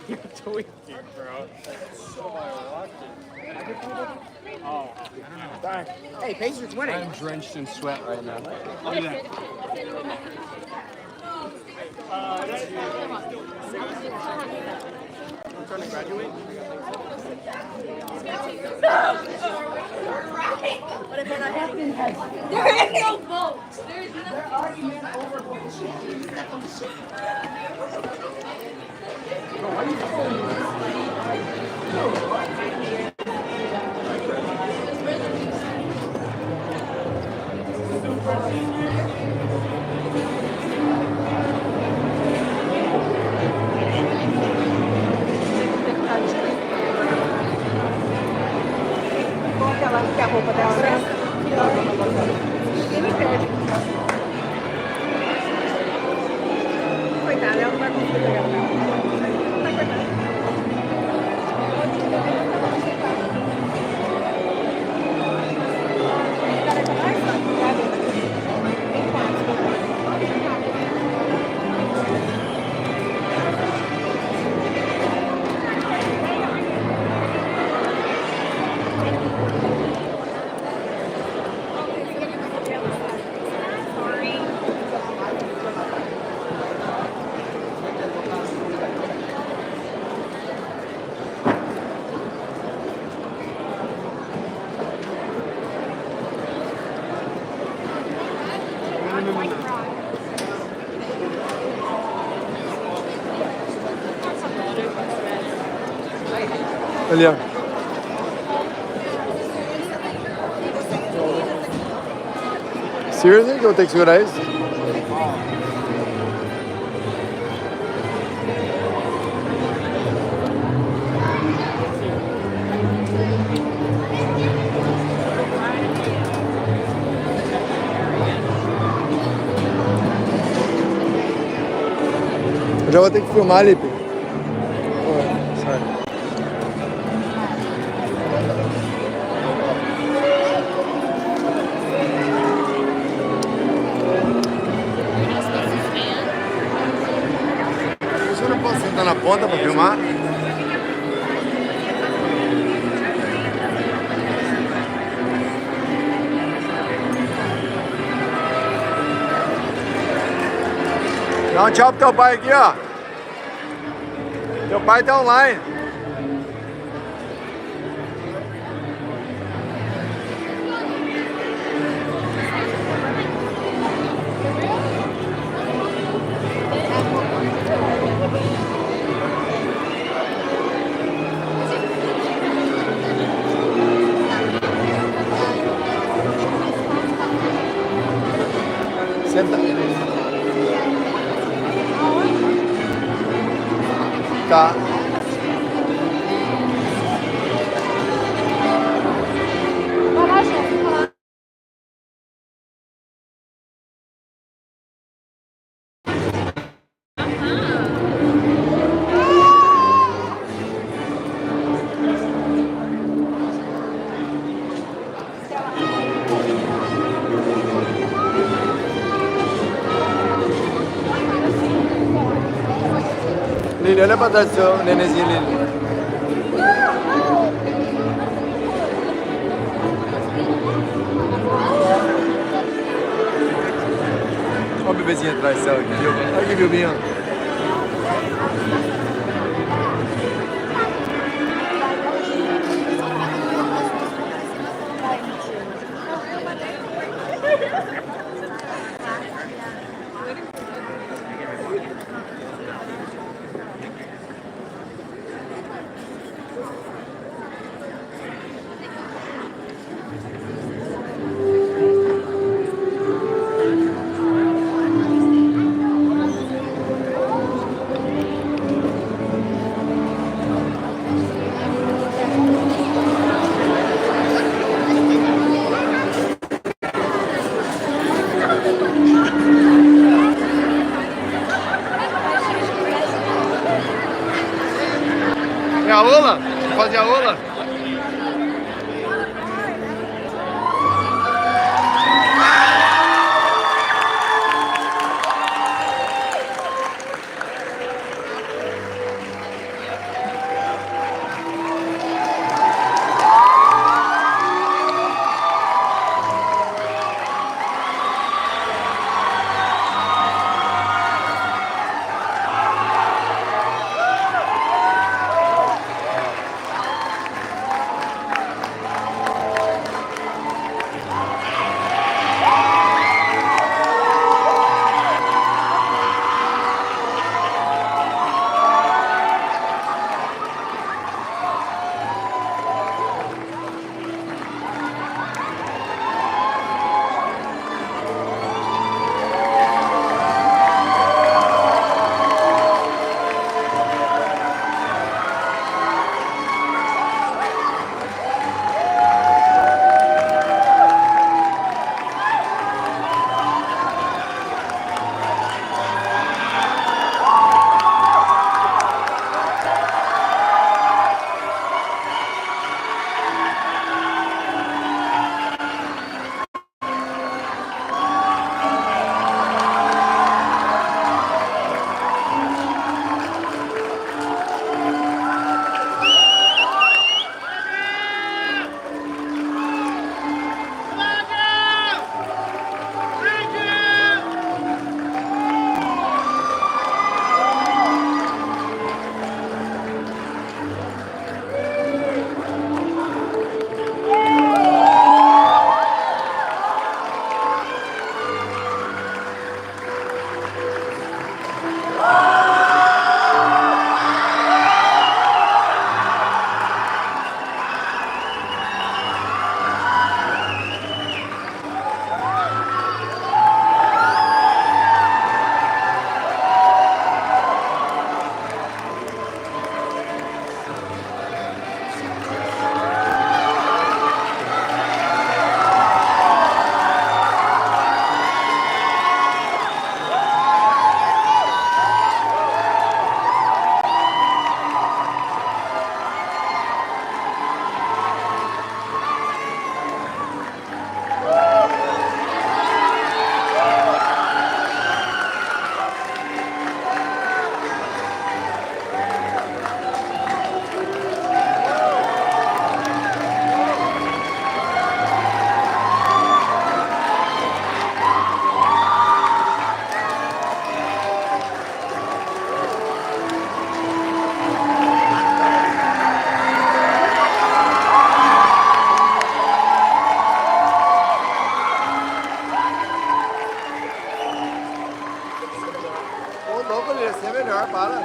You're tweaking, bro. Oh, sorry. Hey, Pacers winning. I'm drenched in sweat right now. Look at that. I'm trying to graduate. There is no vote. There is no argument over ela quer a roupa dela, né? Ninguém me perde. Coitada, ela não vai conseguir pegar o carro. Tá coitada. Ali, ó. Seriously? Que eu vou ter que segurar isso? Eu já vou ter que filmar, Lipe. Sorry. Eu não posso sentar na ponta para filmar? Dá um tchau pro teu pai aqui, ó. Teu pai tá online. Senta. Tá. Lili, olha pra trás do seu nenenzinho, Lili. Olha o bebezinho atrás do céu aqui. Olha que bebinho. É a ola? Vou fazer a ola? louco, ele ia ser melhor, para.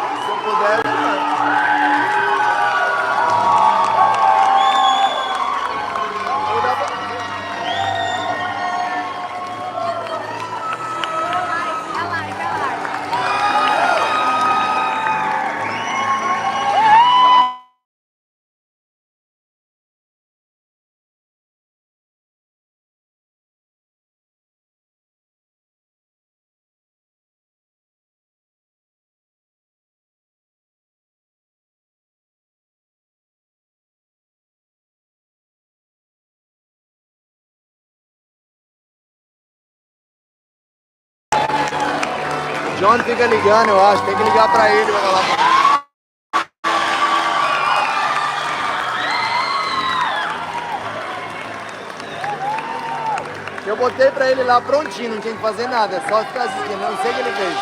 Se eu puder, é melhor. Ou dá pra- John fica ligando, eu acho. Tem que ligar pra ele, vai falar. Eu botei pra ele lá prontinho, não tinha que fazer nada, é só ficar assistindo. Eu não sei o que ele fez.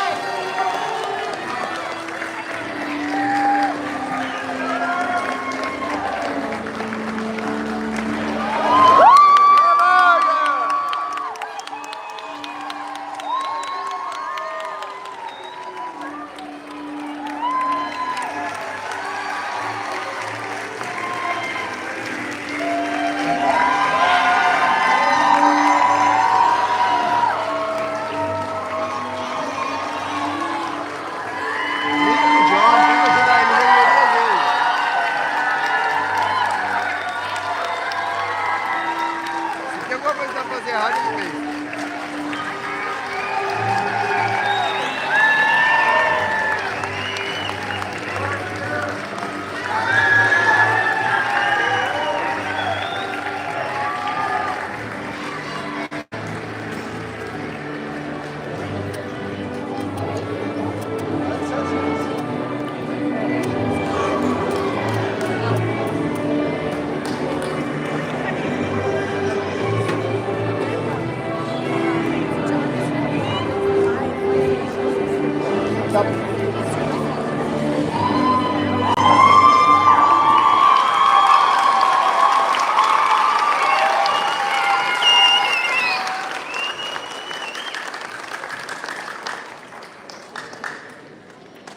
Alguma coisa pra fazer errado, ele fez.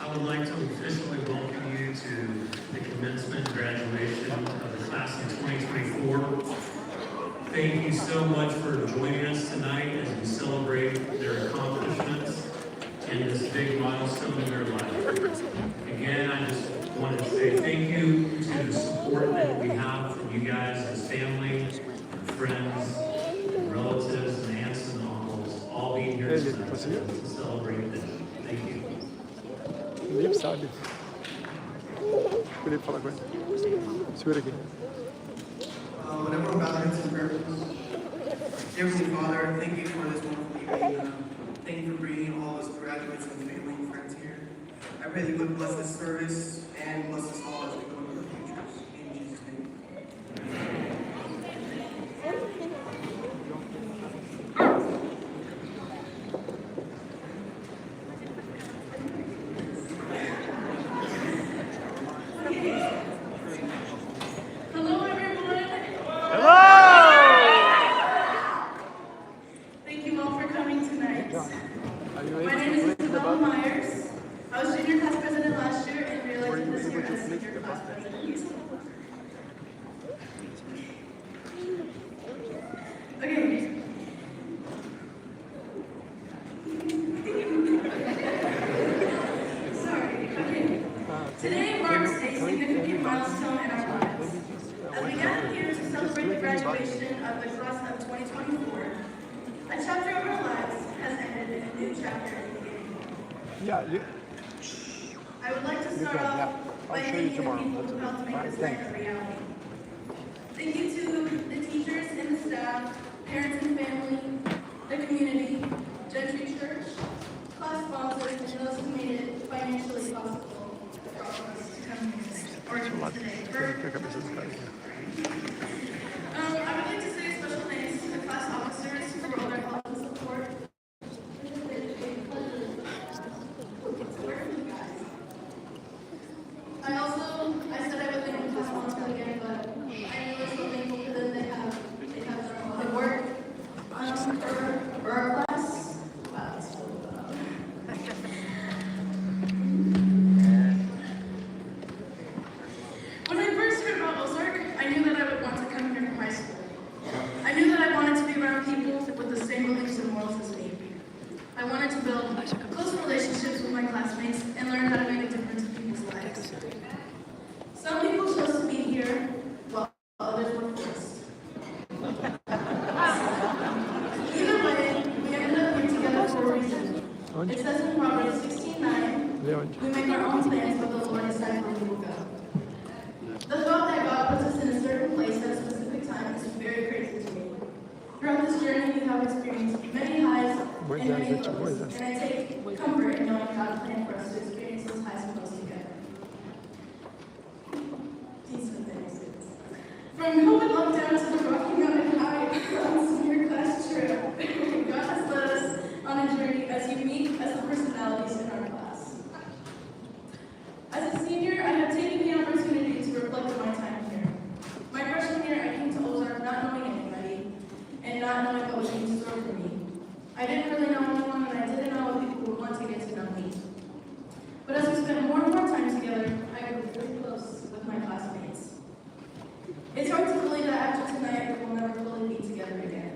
I would like to officially welcome you to the commencement graduation of the class of 2024. Thank you so much for joining us tonight as we celebrate their accomplishments and this big milestone in their life. Again, I just wanted to say thank you to the support that we have from you guys as family, friends, relatives, and aunts and uncles, all being here tonight to celebrate them. Thank you. Ele sabe. Ele falar com ele. Segura aqui. Whenever we're gathered in prayer, Heavenly Father, thank you for this wonderful evening. Thank you for bringing all us graduates and family and friends here. I pray that you would bless this service and bless us all as we go into our futures. In Jesus' name. Hello, everyone. Thank you all for coming tonight. My name is Isabel Myers. I was junior class president last year and realized this year as senior class president. Okay. Sorry. Okay. Today marks a significant milestone in our lives. As we gather here to celebrate the graduation of the class of 2024, a chapter of our lives has ended and a new chapter is beginning. Yeah, I would like to start off by thanking the people who helped make this night a reality. Thank you to the teachers and the staff, parents and family, the community, Gentry Church, class sponsors, and those who made it financially possible for all of us to come here today. organized today. I would like to say special thanks to the class officers for all their help and support. I said I would thank the class officers again, but I really so thankful for them. They have done a lot of work for our class. Wow, it's so When I first heard about Ozark, I knew that I would want to come here from high school. I knew that I wanted to be around people with the same beliefs and morals as me. I wanted to build close relationships with my classmates and learn how to make a difference in people's lives. Some people chose to be here, while others were forced. Either way, we ended up here together for a reason. It says in Proverbs 16:9, we make our own plans, but the Lord decides where we will go. The thought that God puts us in a certain place at a specific time is very crazy to me. Throughout this journey, we have experienced many highs and many lows, and I take comfort in knowing God's plan for us to experience those highs and lows together. Decent things. From COVID lockdown to the Rocky Mountain High on senior class trip, God has led us on a journey as unique as the personalities in our class. As a senior, I have taken the opportunity to reflect on my time here. My freshman year, I came to Ozark not knowing anybody and not knowing what was in store for me. I didn't really know anyone, and I didn't know what people would want to get to know me. But as we spent more and more time together, I grew very close with my classmates. It's hard to believe that after tonight, we will never fully be together again.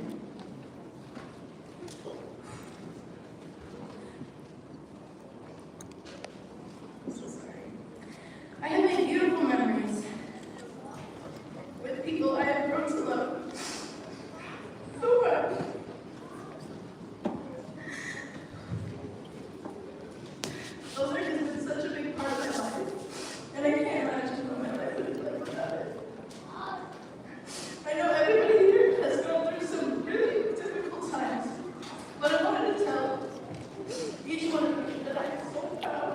I'm so sorry. I have made beautiful memories with people I have grown to love so much. Ozark has been such a big part of my life, and I can't imagine what my life would be like without it. I know everybody here has gone through some really difficult times, but I wanted to tell each one of you that I am so proud.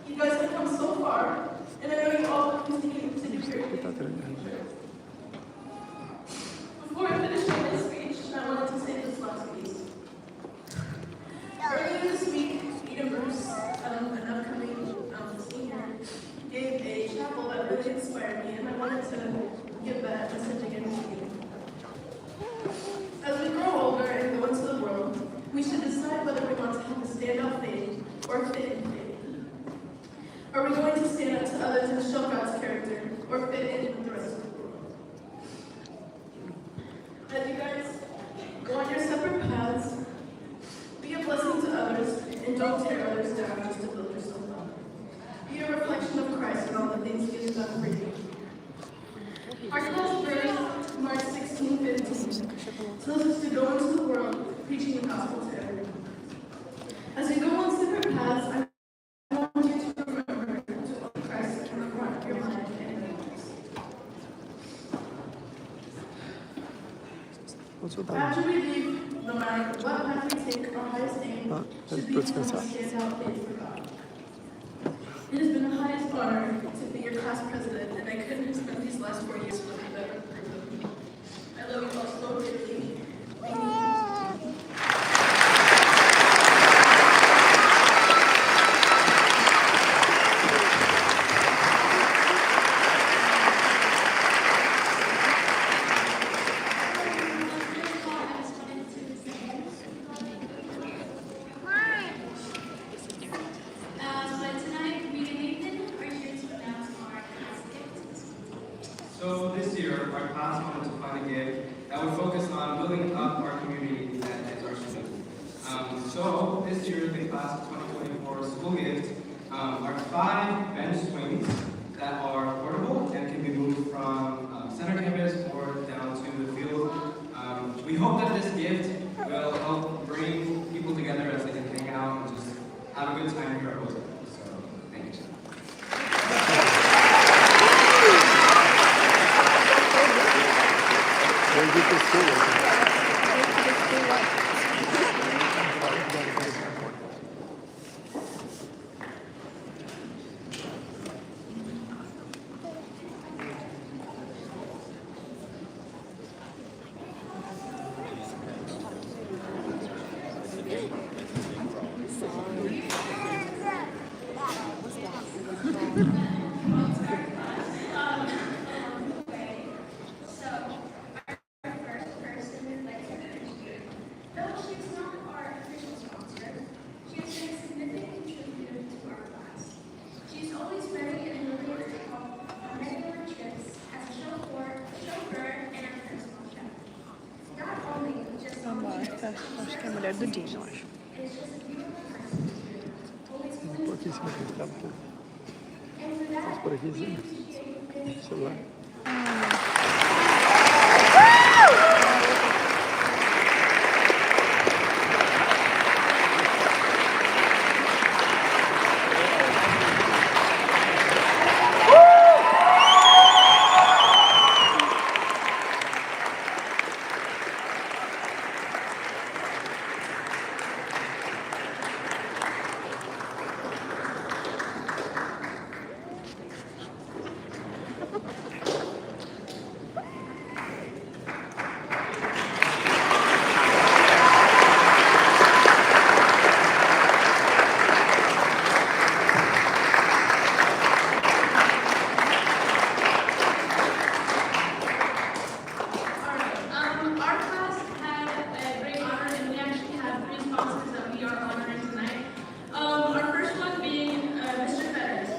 You guys have come so far, and I know you all will continue to do great things. Before I finish my speech, I wanted to say this last piece. Earlier this week, Eden Bruce, an upcoming senior, gave a chapel that really inspired me, and I wanted to give that message again to you. As we grow older and go into the world, we should decide whether we want to have a standout faith or fit in faith. Are we going to stand up to others and show God's character, or fit in with the rest of the world? As you guys go on your separate paths, be a blessing to others, and don't tear others down just to build yourself up. Be a reflection of Christ and all the things He has done for you. Our class verse, Mark 16:15, tells us to go into the world preaching the gospel to everyone. As we go on separate paths, I want you to remember to put Christ in the front of your mind and in your lives. After we leave, no matter what path we take, our highest aim should be to stand out faith for God. It has been the highest honor to be your class president, and I couldn't have spent these last 4 years with a better group of people. I love you all so dearly. Thank you. So this year, our class wanted to find a gift that would focus on building up our community as our students. So this year, the class of 2024 school gift are 5 bench swings that are portable and can be moved from center campus or down to the field. We hope that this gift will help bring people together as they can hang out and just have a good time here at Ozark. So thank you. Acho que é a mulher do Dinho, eu acho. Por aqui em cima que estava tudo. Mas por aqui sim. Celular. Our class had a great honor, and we actually have 3 sponsors that we are honoring tonight. Our first one being Mr. Fetters.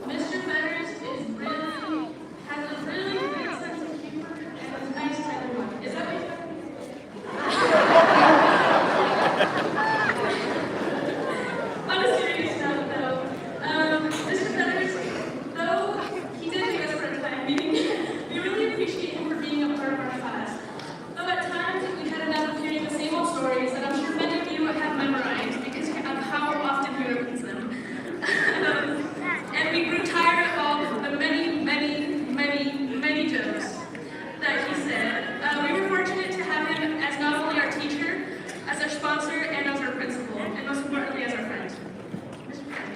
Mr. Fetters has a really great sense of humor and is nice to everyone. Is that what you On a serious note, though, Mr. Fetters, though he did make us for a time meeting, we really appreciate him for being a part of our class. Though at times we had enough of hearing the same old stories that I'm sure many of you have memorized because of how often he repeats them. And we grew tired of all the many jokes that he said. We were fortunate to have him as not only our teacher, as our sponsor, and as our principal, and most importantly as our friend. Mr. Friend.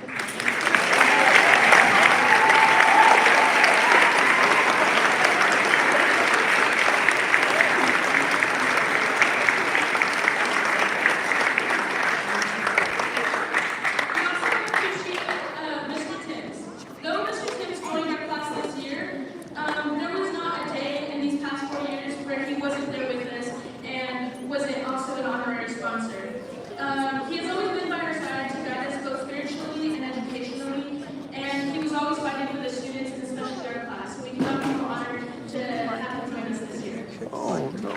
We also appreciate Mr. Timms. Though Mr. Timms joined our class this year, there was not a day in these past 4 years where he wasn't there with us and wasn't also an honorary sponsor. He has always been by our side to guide us both spiritually and educationally, and he was always fighting for the students and especially our class. So we cannot be more honored to have him join us this year. Oh, no.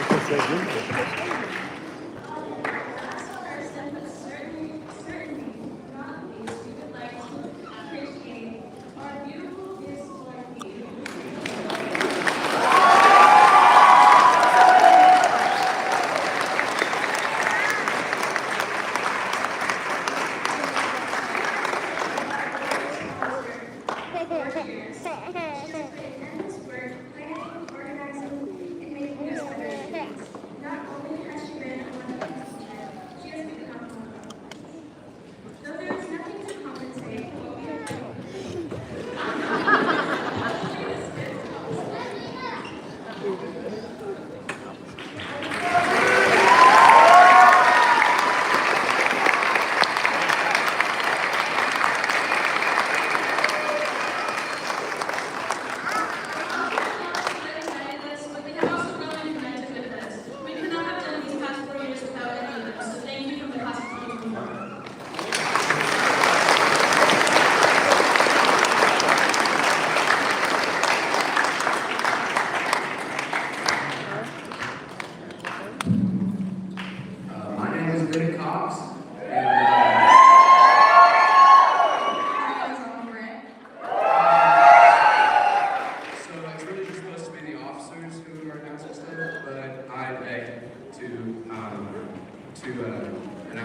Você é junto?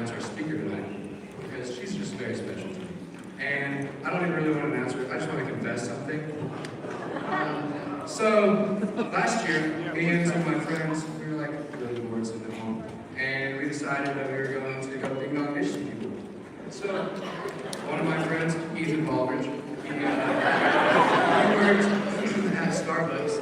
announce our speaker tonight because she's just very special to me. And I don't even really want to announce her, I just want to confess something. So, last year, me and some of my friends, we were like really bored sitting at home, and we decided that we were going to go ding dong fish some people. So, one of my friends, Ethan Baldridge, he worked at Starbucks,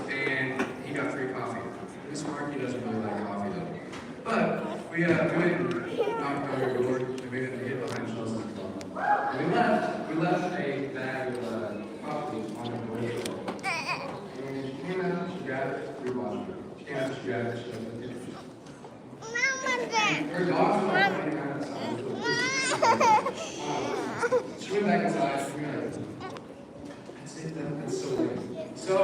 your body. She can't just grab it. She doesn't. Her dogs were like running around outside. She went back inside. She was like, that's it. That's so lame. So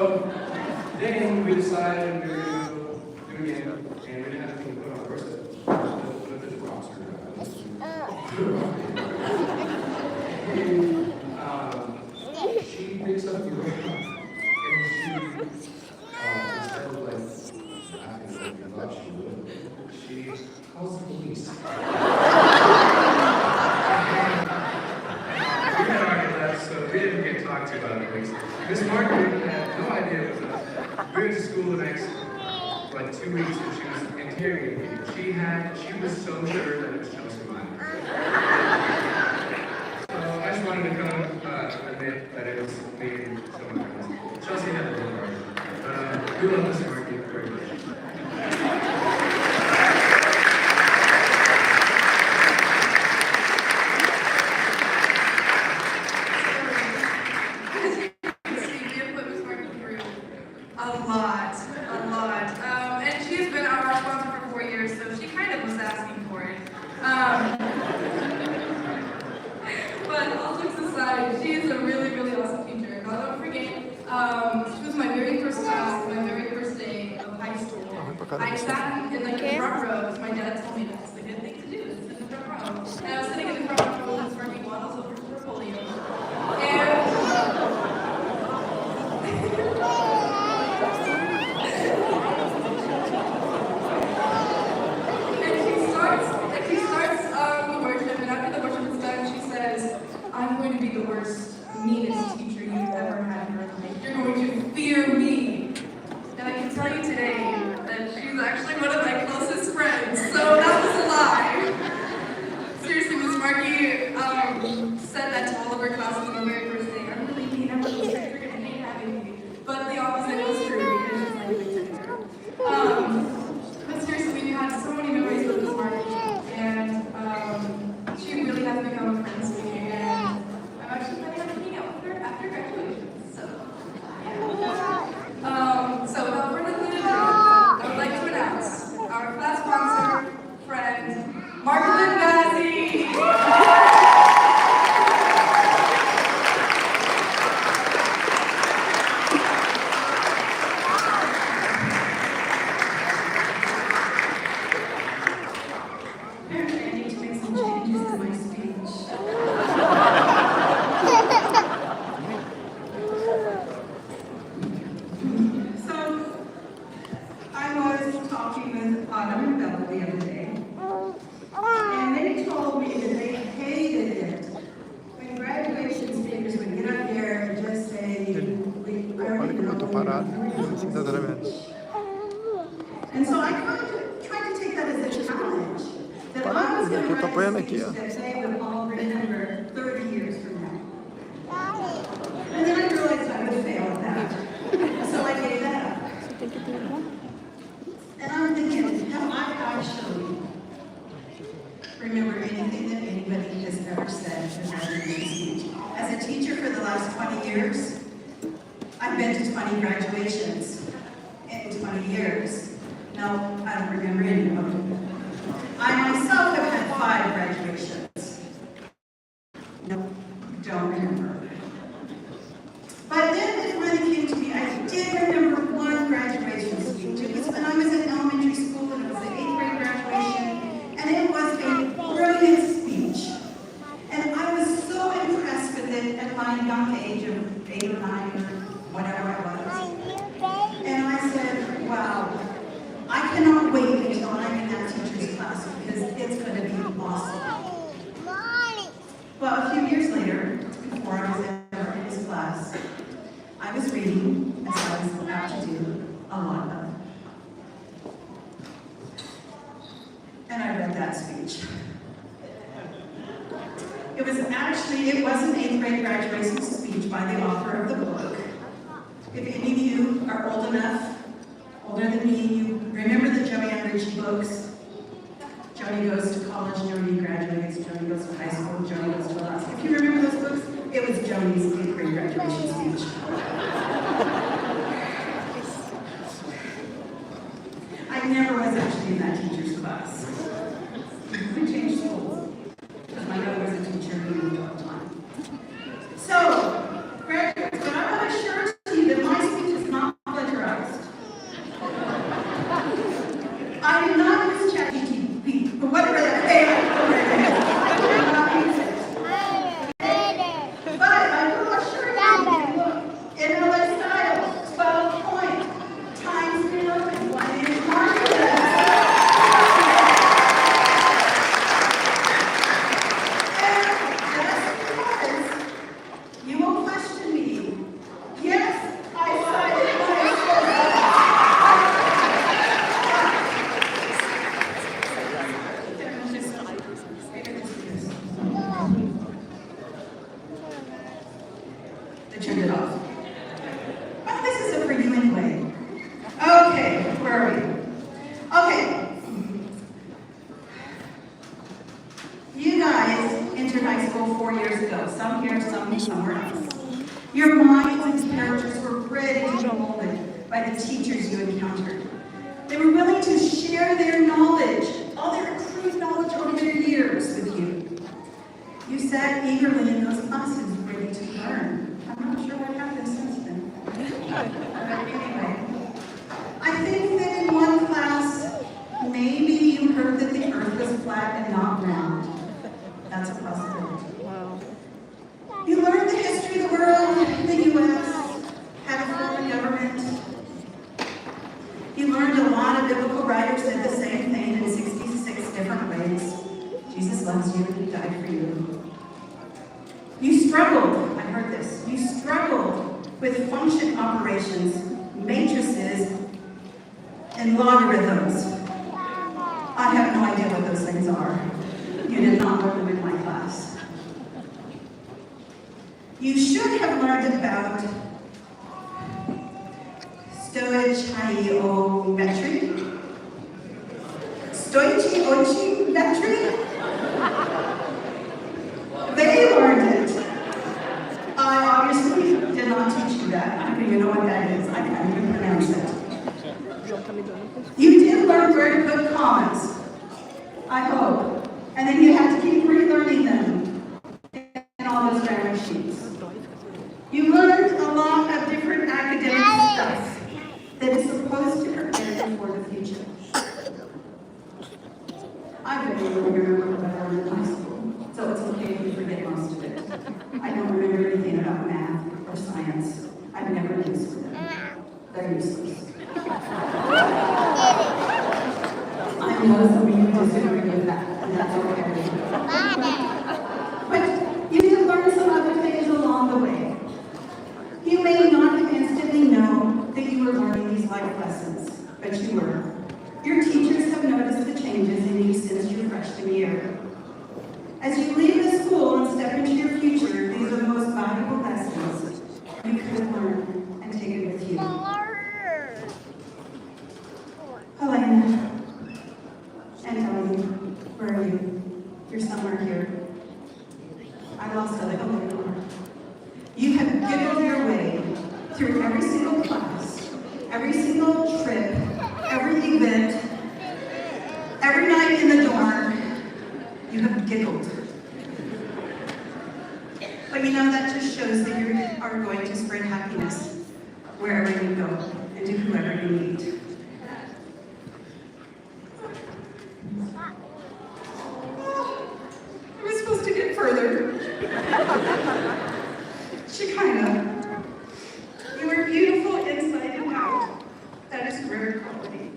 then we decided we were going to go do it again, and we didn't have anything to put on the first set. But the rocks were she picks up the rock, and she instead of like acting like we thought she would, she calls the police. We had already left, so we didn't get talked to by the police. Miss Margaret had no idea it was us. We went to school the next, 2 weeks, and she was interrogating me. She was so sure that it was Chelsea Minor. So I just wanted to come admit that it was me and someone else. Chelsea had a little part. We love Miss Margaret very much. A lot. And she's been our sponsor for 4 years, so she kind of was asking for it. But all jokes aside, she is a really, really awesome teacher. And I'll never forget, she was my very first class, my very first day of high school. I sat in like the front row, because my dad told me that's the good thing to do, is sit in the front row. And I was sitting in the front row holding Sparky bottles over to her portfolio. I'm going to be the worst, meanest teacher you've ever had in your life. You're going to fear me. And I can tell you today that she's actually one of my closest friends, so that was a lie. Seriously, Miss Markey said that to all of her classes on the very first day. I'm really mean, I'm really strict, you're going to hate having me. But the opposite was true, because she's like a big teacher. But seriously, we had so many memories with Miss Markey, and she really has become a friend to me. I'm actually planning on hanging out with her after graduation. So, yeah. So without further ado, I would like to announce our class sponsor, friend, Margaret Bazzi. Apparently, I need to make some changes in my speech. Talking with Autumn and Bella the other day, and they told me that they hated it when graduation speakers would get up here and just say, Olha como eu tô parado, verdadeiramente. And so I tried to take that as a challenge, that I was going to write a speech that they would all remember 30 years from now. And then I realized I would fail at that, so I gave that up. And I'm thinking, have I actually remember anything that anybody has ever said in a graduation speech? As a teacher for the last 20 years, I've been to 20 graduations in 20 years. No, I don't remember any of them. I myself have had 5 graduations. No, don't remember. But then it really came to me, I did remember one graduation speech. It was when I was in elementary school, and it was the 8th grade graduation, and it was a brilliant speech. And I was so impressed with it at my young age of 8 or 9 or whatever I was. And I said, wow, I cannot wait until I'm in that teacher's class, because it's going to be awesome. Well, a few years later, before I was ever in his class, I was reading, as I was about to do a lot of. And I read that speech. It was an 8th grade graduation speech by the author of the book. If any of you are old enough, older than me, you remember the Joanne Ritchie books. Joni goes to college, Joni graduates, Joni goes to high school, Joni goes to Alaska. If you remember those books, it was Joni's 8th grade graduation speech. are we? Okay. You guys entered high school 4 years ago. Some here, some somewhere else. Your minds and characters were ready to be molded by the teachers you encountered. They were willing to share their knowledge, all their accrued knowledge over their years with you. You sat eagerly in those classes, ready to learn. I'm not sure what happened since then. But anyway, I think that in one class, maybe you heard that the earth was flat and not round. That's a possibility. Wow. You learned the history of the world, the U.S., how to form a government. You learned a lot of biblical writers said the same thing in 66 different ways. Jesus loves you and he died for you. You struggled, I heard this, you struggled with function operations, matrices, and logarithms. I have no idea what those things are. You did not learn them in my class. You should have learned about stoichiometry, stoichiometry. They learned it. I obviously did not teach you that. I don't even know what that is. I can't even pronounce it. You did learn where to put commas, I hope. And then you have to keep relearning them in all those grammar sheets. You learned a lot of different academic stuff that is supposed to prepare you for the future. I barely remember what I learned in high school, so it's okay if you forget most of it. I don't remember anything about math or science. I've never used them. They're useless. I know some of you disagree with that, and that's okay. But you did learn some other things along the way. You may not instantly know that you were learning these life lessons, but you were. Your teachers have noticed the changes in you since your freshman year. As you leave the school and step into your future, these are the most valuable lessons you could learn and take it with you. Helena and Ellie, where are you? You're somewhere here. I lost Ellie. Oh, there you are. You have giggled your way through every single class, every single trip, every event, every night in the dorm. You have giggled. But you know, that just shows that you are going to spread happiness wherever you go and to whoever you meet. I was supposed to get further. Shekinah, you are beautiful inside and out. That is rare quality.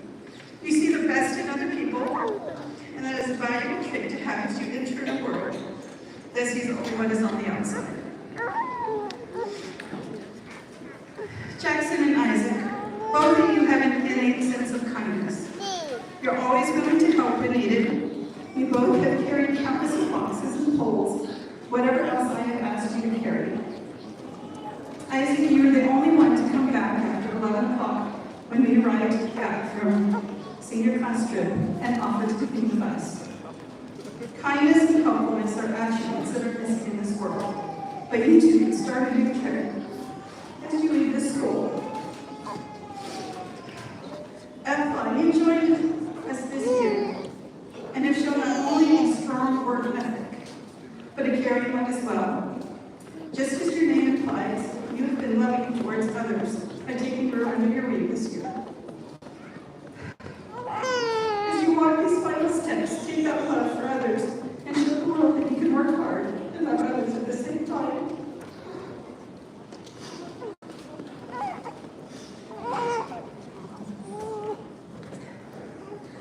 You see the best in other people, and that is a valuable trait to have as you enter the world that sees only what is on the outside. Jackson and Isaac, both of you have an innate sense of kindness. You're always willing to help when needed. You both have carried countless boxes and poles, whatever else I have asked you to carry. Isaac, you were the only one to come back after 11 o'clock when we arrived back from senior class trip and offered to be with us. Kindness and helpfulness are attributes that are missing in this world, but you two can start a new trip as you leave this school. Ethla, you joined us this year and have shown not only a strong work ethic, but a caring one as well. Just as your name implies, you have been loving towards others by taking her under your wing this year. As you walk these final steps, take that love for others and show the world that you can work hard and love others at the same time.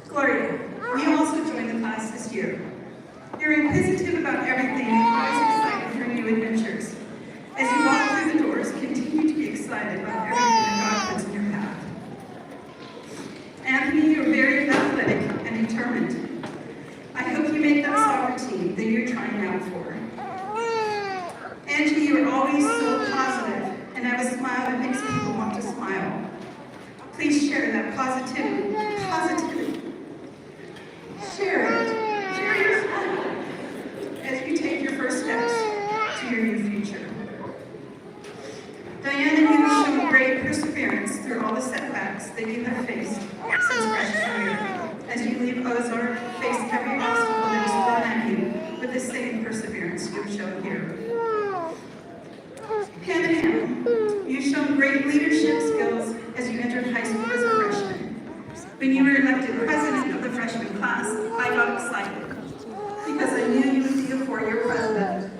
Gloria, you also joined the class this year. You're inquisitive about everything and always excited for new adventures. As you walk through the doors, continue to be excited about everything that God puts in your path. Anthony, you're very athletic and determined. I hope you make that soccer team that you're trying out for. Angie, you're always so positive and have a smile that makes people want to smile. Please share that positivity that you have faced since freshman year. As you leave Ozark, face every obstacle that is thrown at you with the same perseverance you have shown here. Hand in hand, you've shown great leadership skills as you entered high school as a freshman. When you were elected president of the freshman class, I got excited because I knew you would be a four-year president.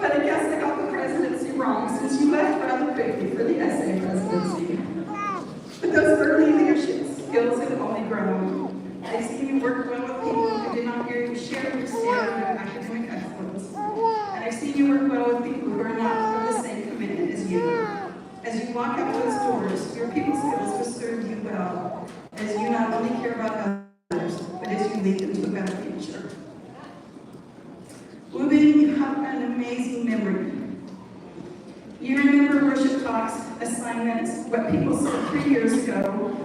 But I guess I got the presidency wrong since you left rather quickly for the SA presidency. But those early leadership skills have only grown. I've seen you work well with people who did not hear you share your standard of academic excellence. And I've seen you work well with people who are not of the same commitment as you. As you walk out those doors, your people skills will serve you well, as you not only care about others, but as you lead them to a better future. Ruben, you have an amazing memory. You remember worship talks, assignments, what people said 3 years ago.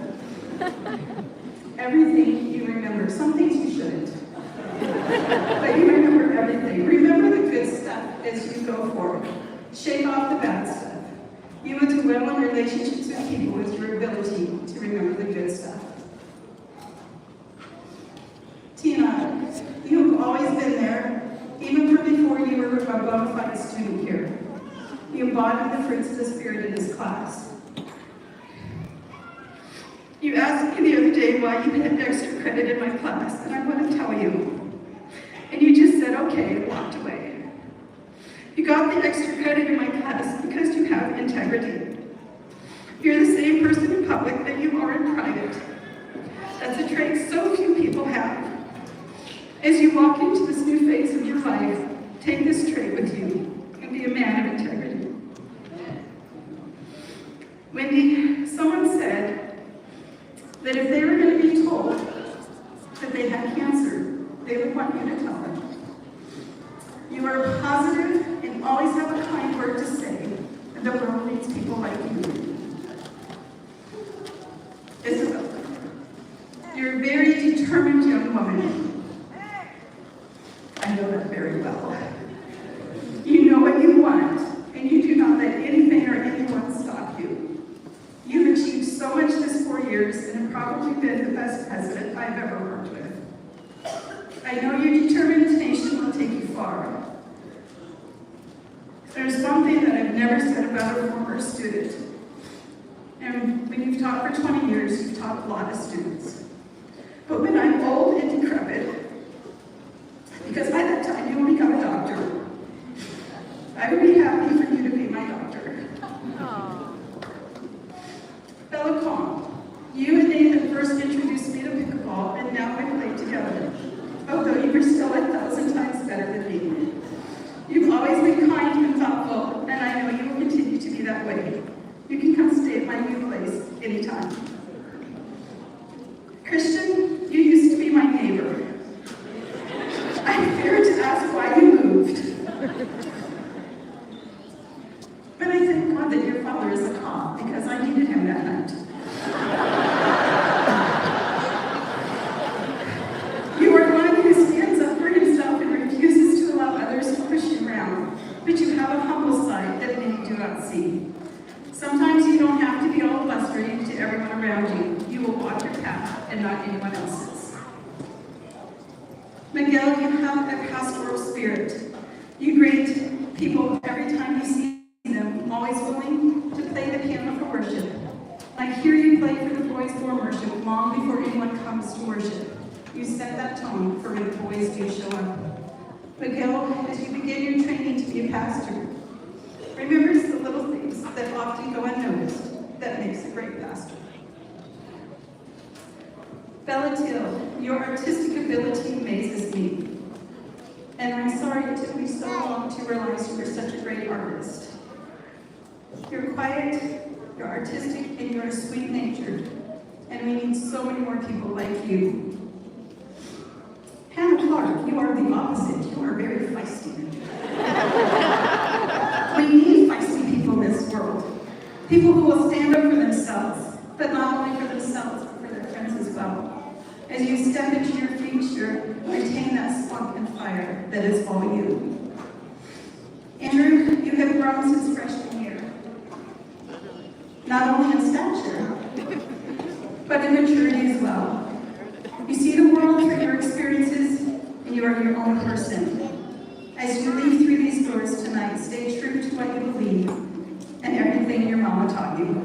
Everything you remember. Some things you shouldn't. But you remember everything. Remember the good stuff as you go forward. Shake off the bad stuff. You will do well in relationships with people with your ability to remember the good stuff. Tina, you have always been there, even from before you were a bona fide student here. You embodied the fruits of the Spirit in this class. You asked me the other day why you had extra credit in my class, and I want to tell you. And you just said, okay, and walked away. You got the extra credit in my class because you have integrity. You're the same person in public that you are in private. That's a trait so few people have. As you walk into this new phase of your life, take this trait with you and be a man of integrity. Wendy, someone said that if they were going to be told that they had cancer, they would want you to tell them. You are positive and always have a kind word to say, and the world needs people like you. Isabel, you're a very determined young woman. I know that very well. You know what you want, and you do not let anything or anyone stop you. You've achieved so much this 4 years and have probably been the best president I've ever worked with. I know your determination will take you far. There's one thing that I've never said about a former student. And when you've taught for 20 years, you've taught a lot of students. But when I'm old and decrepit, because by that time you will become a doctor, I would be happy for you to be my doctor. Bella Kong, you and Nathan first introduced me to pickleball, and now we play together. Although you were still 1,000 times better than me. You've always been kind and thoughtful, and I know you will continue to be that way. You can come stay at my new place anytime. Christian, you used to be my neighbor. I fear to ask why you moved. But I thank God that your father is a cop, because I needed him that night. You are one who stands up for himself and refuses to allow others to push you around, but you have a humble side that many do not see. Sometimes you don't have to be all blustery to everyone around you. You will walk your path and not anyone else's. Miguel, you have a pastoral spirit. You greet people every time you see them, always willing to play the piano for worship. I hear you play for the boys for worship long before anyone comes to worship. You set that tone for when the boys do show up. Miguel, as you begin your training to be a pastor, remember the little things that often go unnoticed that makes a great pastor. Bella Till, your artistic ability amazes me. And I'm sorry it took me so long to realize you were such a great artist. You're quiet, you're artistic, and you're sweet-natured. And we need so many more people like you. Hannah Clark, you are the opposite. You are very feisty. We need feisty people in this world. People who will stand up for themselves, but not only for themselves, but for their friends as well. As you step into your future, retain that spark and fire that is all you. Andrew, you have grown since freshman year. Not only in stature, but in maturity as well. You see the world through your experiences, and you are your own person. As you leave through these doors tonight, stay true to what you believe and everything your mama taught you.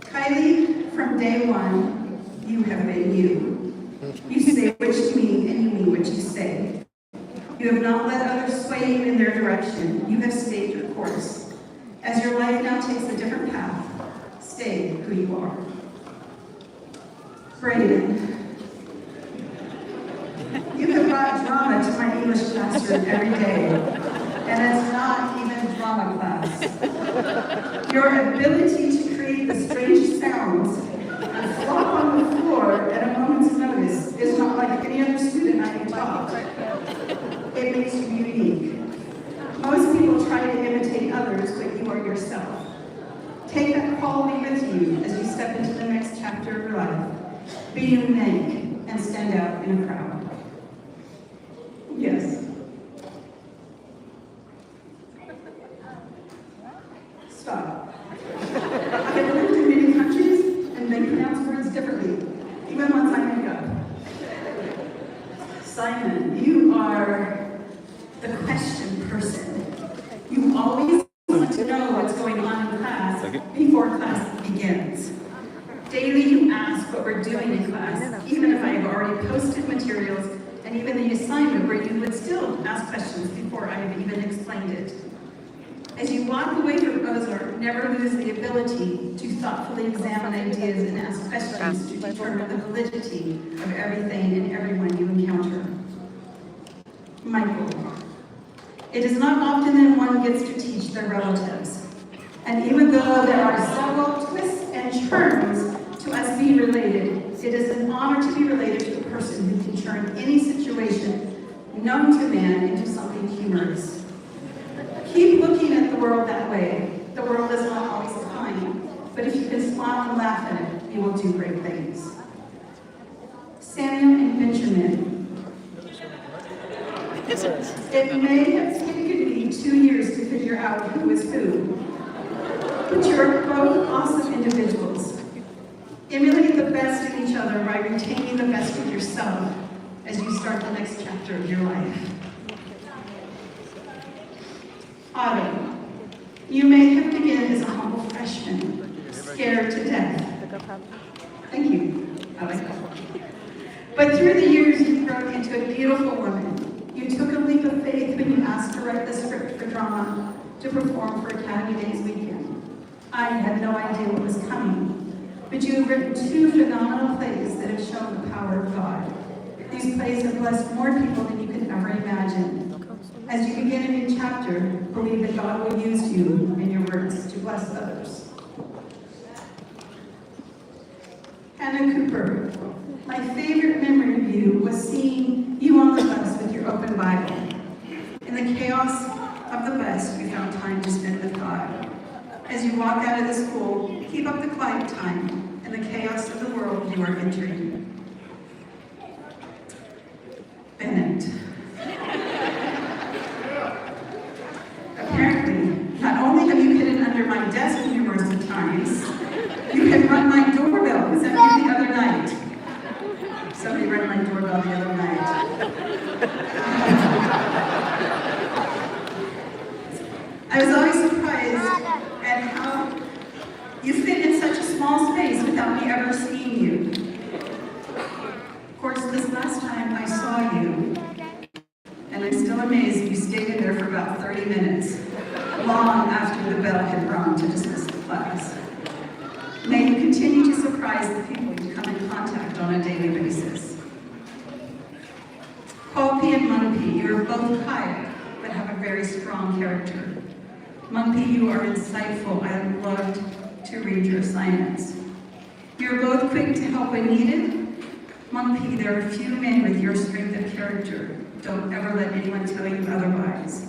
Kylie, from day one, you have been you. You say what you mean, and you mean what you say. You have not let others sway you in their direction. You have stayed your course. As your life now takes a different path, stay who you are. Brayden, you have brought drama to my English classroom every day, and it's not even drama class. Your ability to create the strange sounds and flop on the floor at a moment's notice is not like any other student I have taught. It makes you unique. Most people try to imitate others, but you are yourself. Take that quality with you as you step into the next chapter of your life. Be unique and stand out in a crowd. Yes. Stop. I have lived in many countries and they pronounce words differently, even ones I make up. Simon, you are the question person. You always want to know what's going on in class before class begins. Daily you ask what we're doing in class, even if I have already posted materials and even the assignment where you would still ask questions before I have even explained it. As you walk away from Ozark, never lose the ability to thoughtfully examine ideas and ask questions to determine the validity of everything and everyone you encounter. Michael, it is not often that one gets to teach their relatives. And even though there are several twists and turns to us being related, it is an honor to be related to a person who can turn any situation known to man into something humorous. Keep looking at the world that way. The world is not always kind, but if you can smile and laugh at it, you will do great things. Samuel and Benjamin. It may have taken me 2 years to figure out who is who, but you're both awesome individuals. Emulate the best in each other by retaining the best of yourself as you start the next chapter of your life. Autumn, you may have begun as a humble freshman, scared to death. Thank you. I like that. But through the years, you've grown into a beautiful woman. You took a leap of faith when you asked to write the script for drama to perform for Academy Days weekend. I had no idea what was coming, but you have written 2 phenomenal plays that have shown the power of God. These plays have blessed more people than you could ever imagine. As you begin a new chapter, believe that God will use you and your words to bless others. Hannah Cooper, my favorite memory of you was seeing you on the bus with your open Bible. In the chaos of the bus, you found time to spend with God. As you walk out of the school, keep up the quiet time in the chaos of the world you are entering. Bennett. Apparently, not only have you hidden under my desk numerous times, you have rung my doorbell. Was that you the other night? Somebody rang my doorbell the other night. I was always surprised at how you fit in such a small space without me ever seeing you. Of course, this last time I saw you, and I'm still amazed you stayed in there for about 30 minutes, long after the bell had rung to dismiss the class. May you continue to surprise the people you come in contact on a daily basis. Kwalpi and Munpi, you are both quiet, but have a very strong character. Munpi, you are insightful. I loved to read your assignments. You're both quick to help when needed. Munpi, there are few men with your strength of character. Don't ever let anyone tell you otherwise.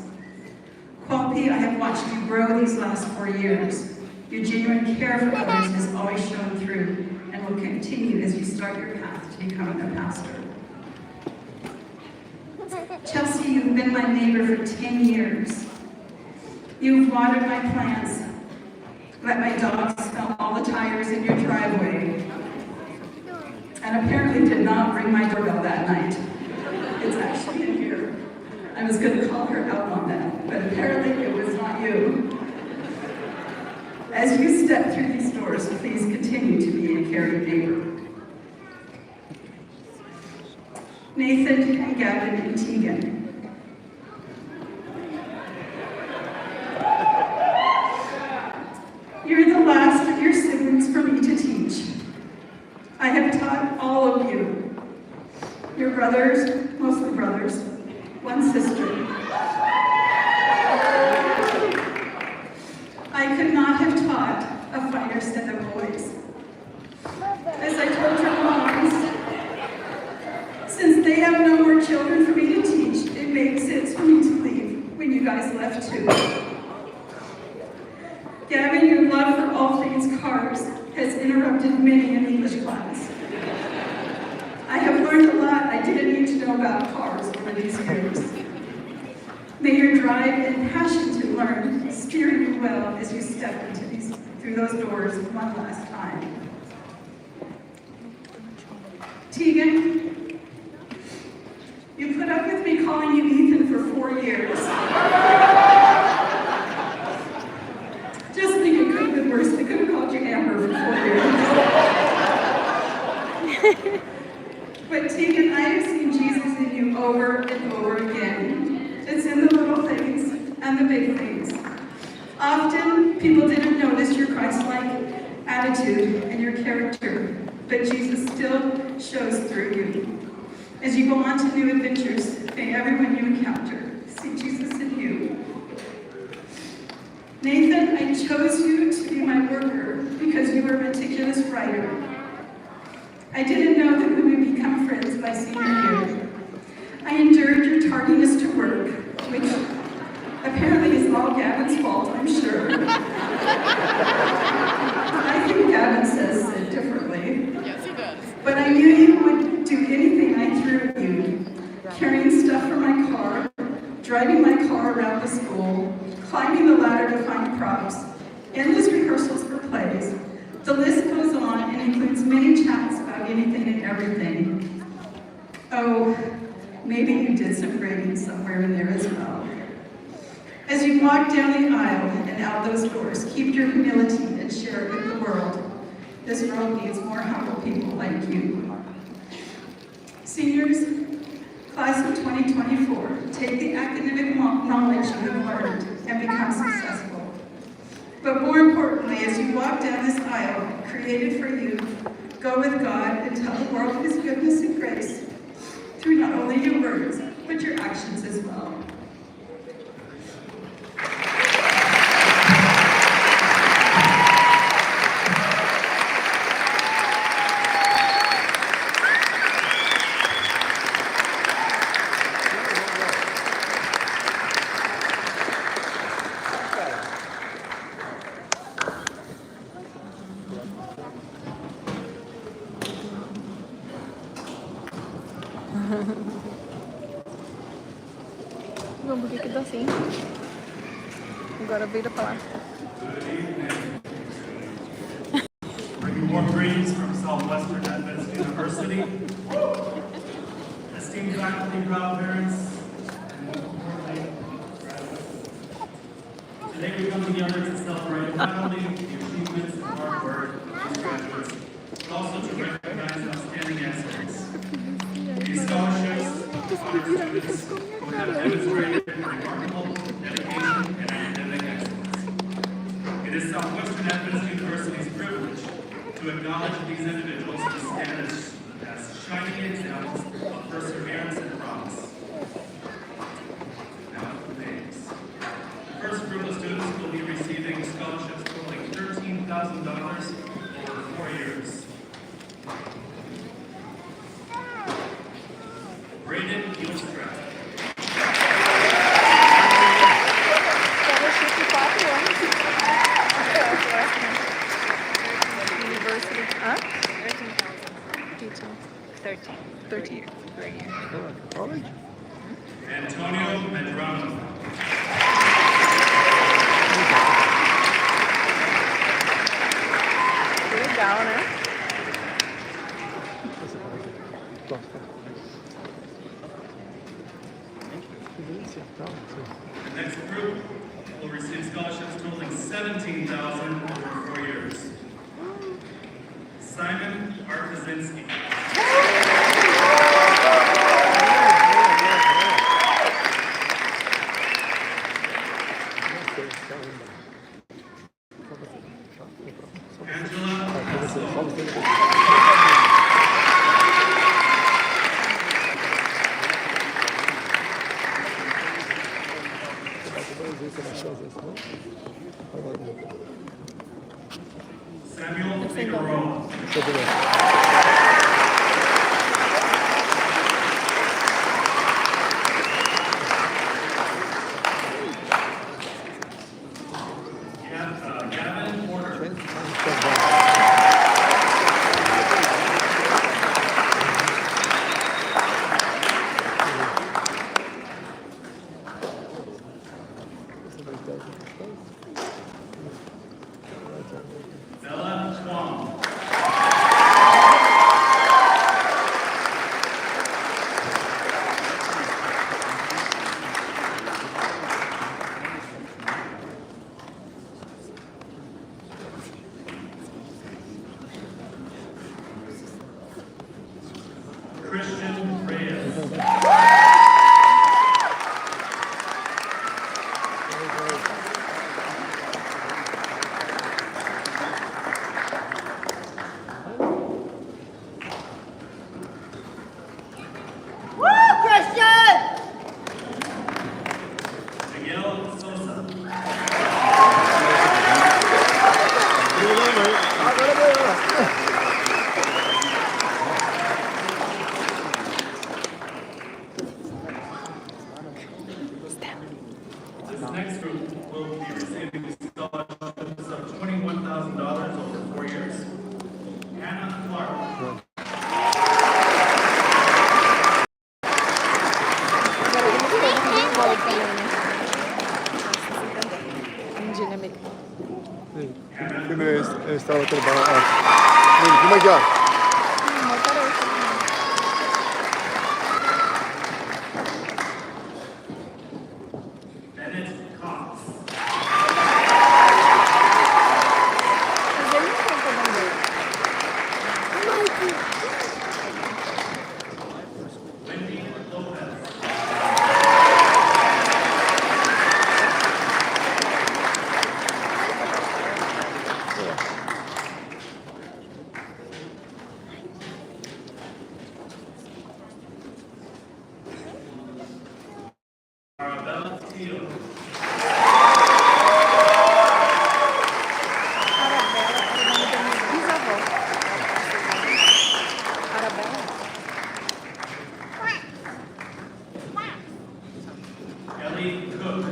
Kwalpi, I have watched you grow these last 4 years. Your genuine care for others has always shown through and will continue as you start your path to becoming a pastor. Chelsea, you've been my neighbor for 10 years. You've watered my plants, let my dog smell all the tires in your driveway, and apparently did not ring my doorbell that night. It's actually in here. I was going to call her out on that, but apparently it was not you. As you step through these doors, please continue to be a caring neighbor. Nathan and Gavin and Tegan. You're the last of your siblings for me to teach. I have taught all of you. Your brothers, mostly brothers, one sister. I could not have taught a finer set of boys. As I told your moms, since they have no more children for me to teach, it made sense for me to leave when you guys left too. Gavin, your love for all things cars has interrupted many an English class. I have learned a lot I didn't need to know about cars over these years. May your drive and passion to learn steer you well as you step through those doors one last time. Tegan, you put up with me calling you Ethan for 4 years. Just think it could have been worse. They could have called you Amber for 4 years. But Tegan, I have seen Jesus in you over and over again. It's in the little things and the big things. Often, people didn't notice your Christ-like attitude and your character, but Jesus still shows through you. As you go on to new adventures, may everyone you encounter see Jesus in you. Nathan, I chose you to be my worker because you were a meticulous writer. I didn't know that we would become friends by senior year. I endured your tardiness to work, which apparently is all Gavin's fault, I'm sure. I think Gavin says it differently. Yes, he does. But I knew you would do anything I threw at you. Carrying stuff from my car, driving my car around the school, climbing the ladder to find props, endless rehearsals for plays. The list goes on and includes many chats about anything and everything. Oh, maybe you did some grading somewhere in there as well. As you walk down the aisle and out those doors, keep your humility and share it with the world. This world needs more humble people like you. Seniors, class of 2024, take the academic knowledge you have learned and become successful. But more importantly, as you walk down this aisle created for you, go with God and tell the world of His goodness and grace through not only your words, but your actions as well. Vamos, por que dá assim? Agora vira pra lá. Bringing warm greetings from Southwestern Adventist University. Esteemed faculty, proud parents, and importantly, graduates. Today we come together to celebrate not only the achievements and hard work of these graduates, but also to recognize outstanding excellence. These scholarships honor students who have demonstrated remarkable dedication and academic excellence. It is Southwestern Adventist University's privilege to acknowledge these individuals who stand as shining examples of perseverance and promise. Now for the names. The first group of students will be receiving scholarships totaling $13,000 over 4 years. Braden Gilstrap. University. Huh? 13. College? Antonio Medrano. Samuel Figueroa. Gavin Porter. Bella Kwong. Christian Reyes. Miguel Sosa. This next group will be receiving scholarships of $21,000 over 4 years. Hannah Clark. Şimdi estağfurullah bana al. Kime gel? Bennett Cox. Wendy Lopez. Arabella Teal. Bisavó. Arabella. Ellie Cook.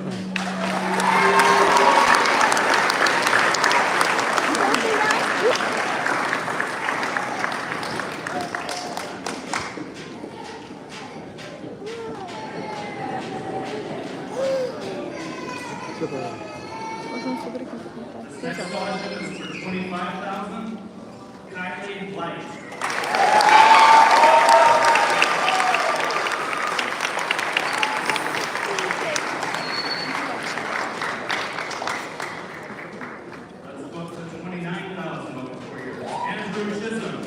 Next scholarship is for $25,000. Kylie Blight. Let's go up to $29,000 over 4 years. Andrew Chisholm.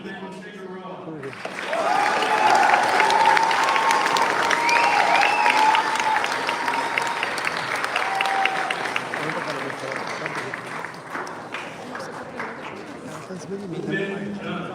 Benjamin Figueroa. Ben John.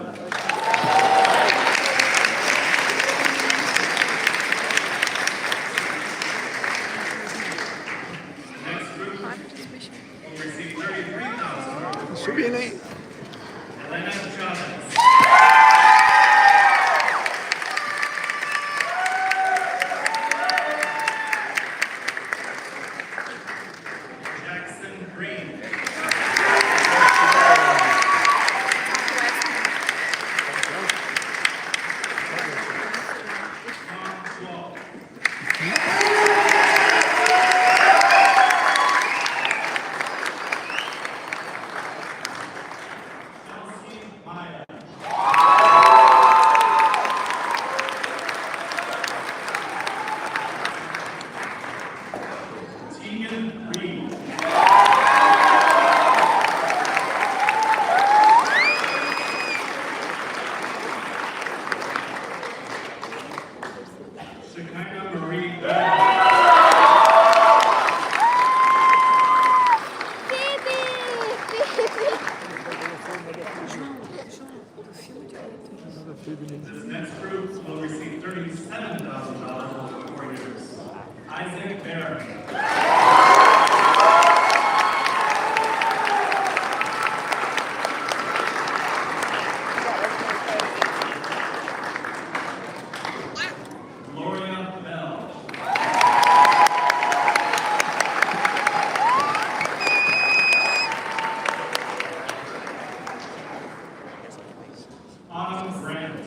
This next group will receive $37,000 over 4 years. Isaac Barron. Gloria Bell. Autumn Grant.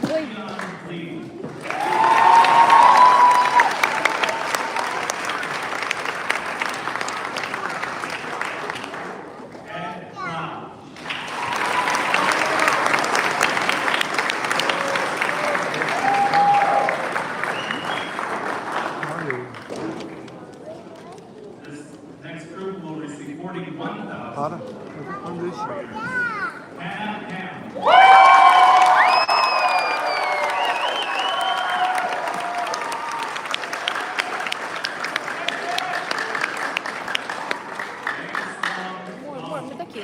Leon Lee. Ed Brown. This next group will receive $41,000. Para. Quando isso? Ham Ham. Amor, me dá aqui.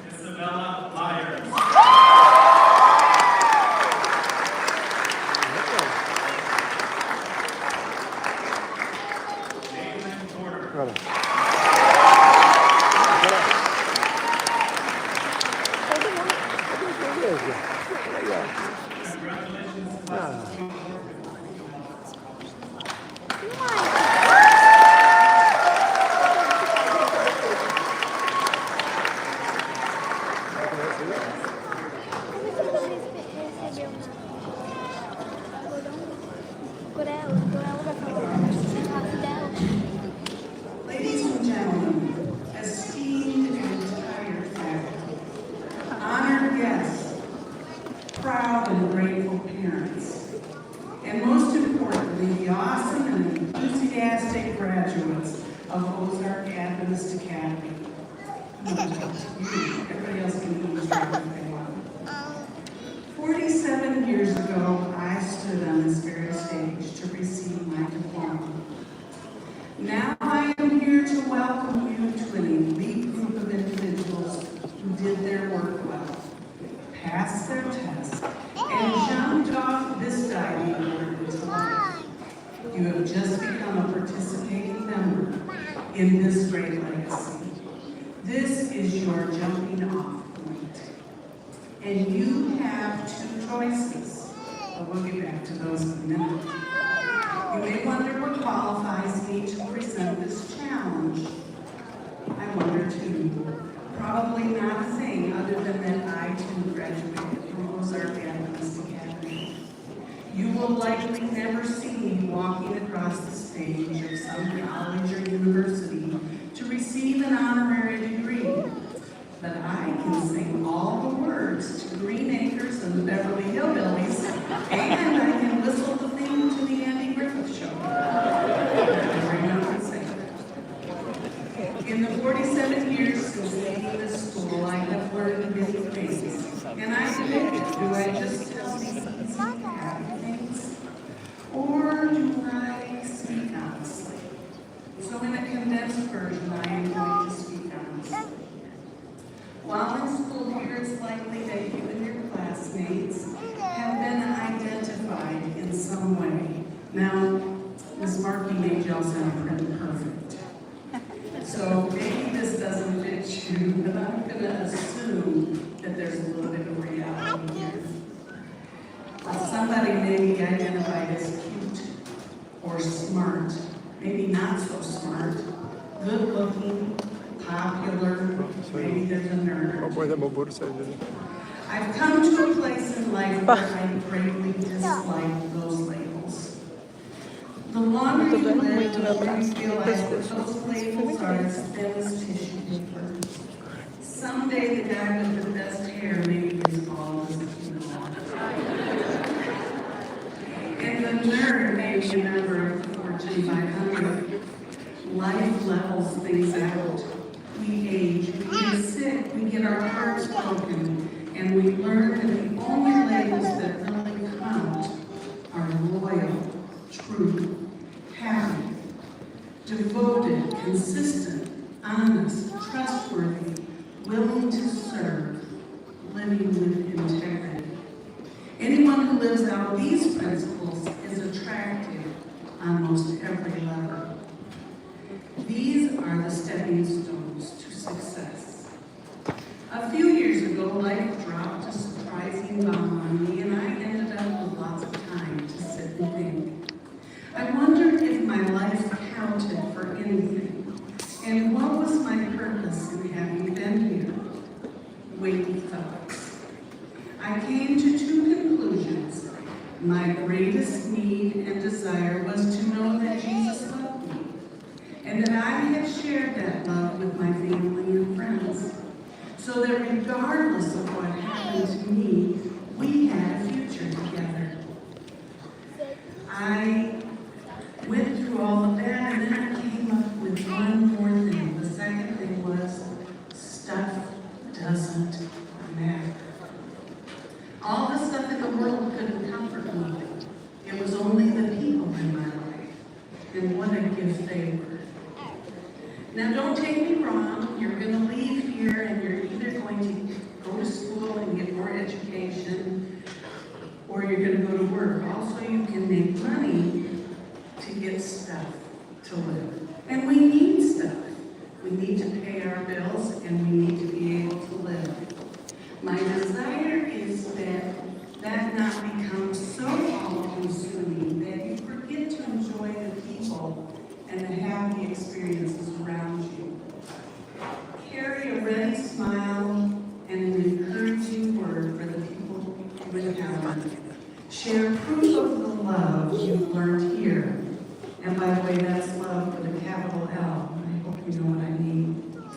Isabella Myers. Nathan Porter. Cara. Congratulations. Por ela, então ela vai falar o rápido dela. Ladies and gentlemen, esteemed and tired faculty, honored guests, proud and grateful parents, and most importantly, the awesome and enthusiastic graduates of Ozark Adventist Academy. No, you, everybody else can eavesdrop if they want. 47 years ago, I stood on this very stage to receive my diploma. Now I am here to welcome you to an elite group of individuals who did their work well, passed their tests, and jumped off this diving board into life. You have just become a participating member in this great legacy. This is your jumping off point. And you have two choices, but we'll get back to those in a minute. You may wonder what qualifies me to present this challenge. I wonder too. Probably not a thing other than that I too graduated from Ozark Adventist Academy. You will likely never see me walking across the stage of some college or university to receive an honorary degree. But I can sing all the words to Green Acres and the Beverly Hillbillies, and I can whistle the theme to the Andy Griffith Show. Everyone can sing. In the 47 years since leaving this school, I have learned many things. And I admit, do I just tell these easy, happy things? Or do I speak honestly? So in a condensed version, I am going to speak honestly. While in school here, it's likely that you and your classmates have been identified in some way. Now, Ms. Markey made y'all sound pretty perfect. So maybe this doesn't fit you, but I'm going to assume that there's a little bit of reality here. Somebody may be identified as cute or smart, maybe not so smart, good looking, popular, maybe there's a nerd. I've come to a place in life where I greatly dislike those labels. The longer you live, the more you realize that those labels are as thin as tissue paper. Someday the guy with the best hair may be as bald as a quinoa. And the nerd may be a member of the Fortune 500. Life levels things out. We age, we get sick, we get our hearts broken, and and we learn that the only labels that really count are loyal, true, happy, devoted, consistent, honest, trustworthy, willing to serve, living with integrity. Anyone who lives out these principles is attractive on most every level. These are the stepping stones to success. A few years ago, life dropped a surprising bomb on me, and I ended up with lots of time to sit and think. I wondered if my life counted for anything, and what was my purpose in having been here? Weighty thoughts. I came to two conclusions. My greatest need and desire was to know that Jesus loved me, and that I had shared that love with my family and friends, so that regardless of what happened to me, we had a future together. I went through all of that, and then I came up with one more thing. The second thing was, stuff doesn't matter. All the stuff in the world couldn't comfort me. It was only the people in my life, and what a gift they were. Now, don't take me wrong. You're going to leave here, and you're either going to go to school and get more education, or you're going to go to work. Also, you can make money to get stuff to live. And we need stuff. We need to pay our bills, and we need to be able to live. My desire is that not become so all-consuming that you forget to enjoy the people and to have the experiences around you. Carry a ready smile and an encouraging word for the people you encounter. Share proof of the love you've learned here. And by the way, that's love with a capital L. I hope you know what I mean.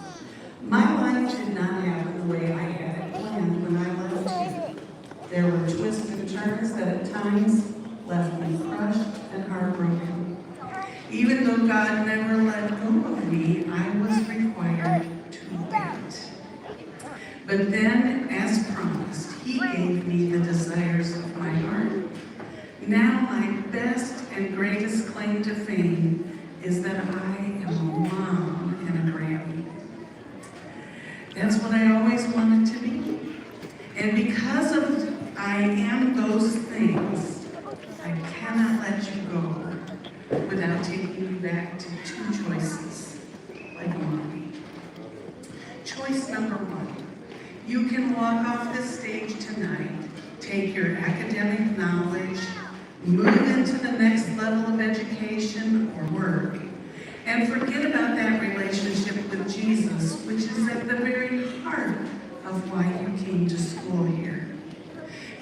My life did not happen the way I had it planned when I left here. There were twists and turns that at times left me crushed and heartbroken. Even though God never let go of me, I was required to wait. But then, as promised, He gave me the desires of my heart. Now my best and greatest claim to fame is that I am a mom and a Grammy. That's what I always wanted to be. And because of I am those things, I cannot let you go without taking you back to two choices, like mommy. Choice number one, you can walk off this stage tonight, take your academic knowledge, move into the next level of education or work, and forget about that relationship with Jesus, which is at the very heart of why you came to school here.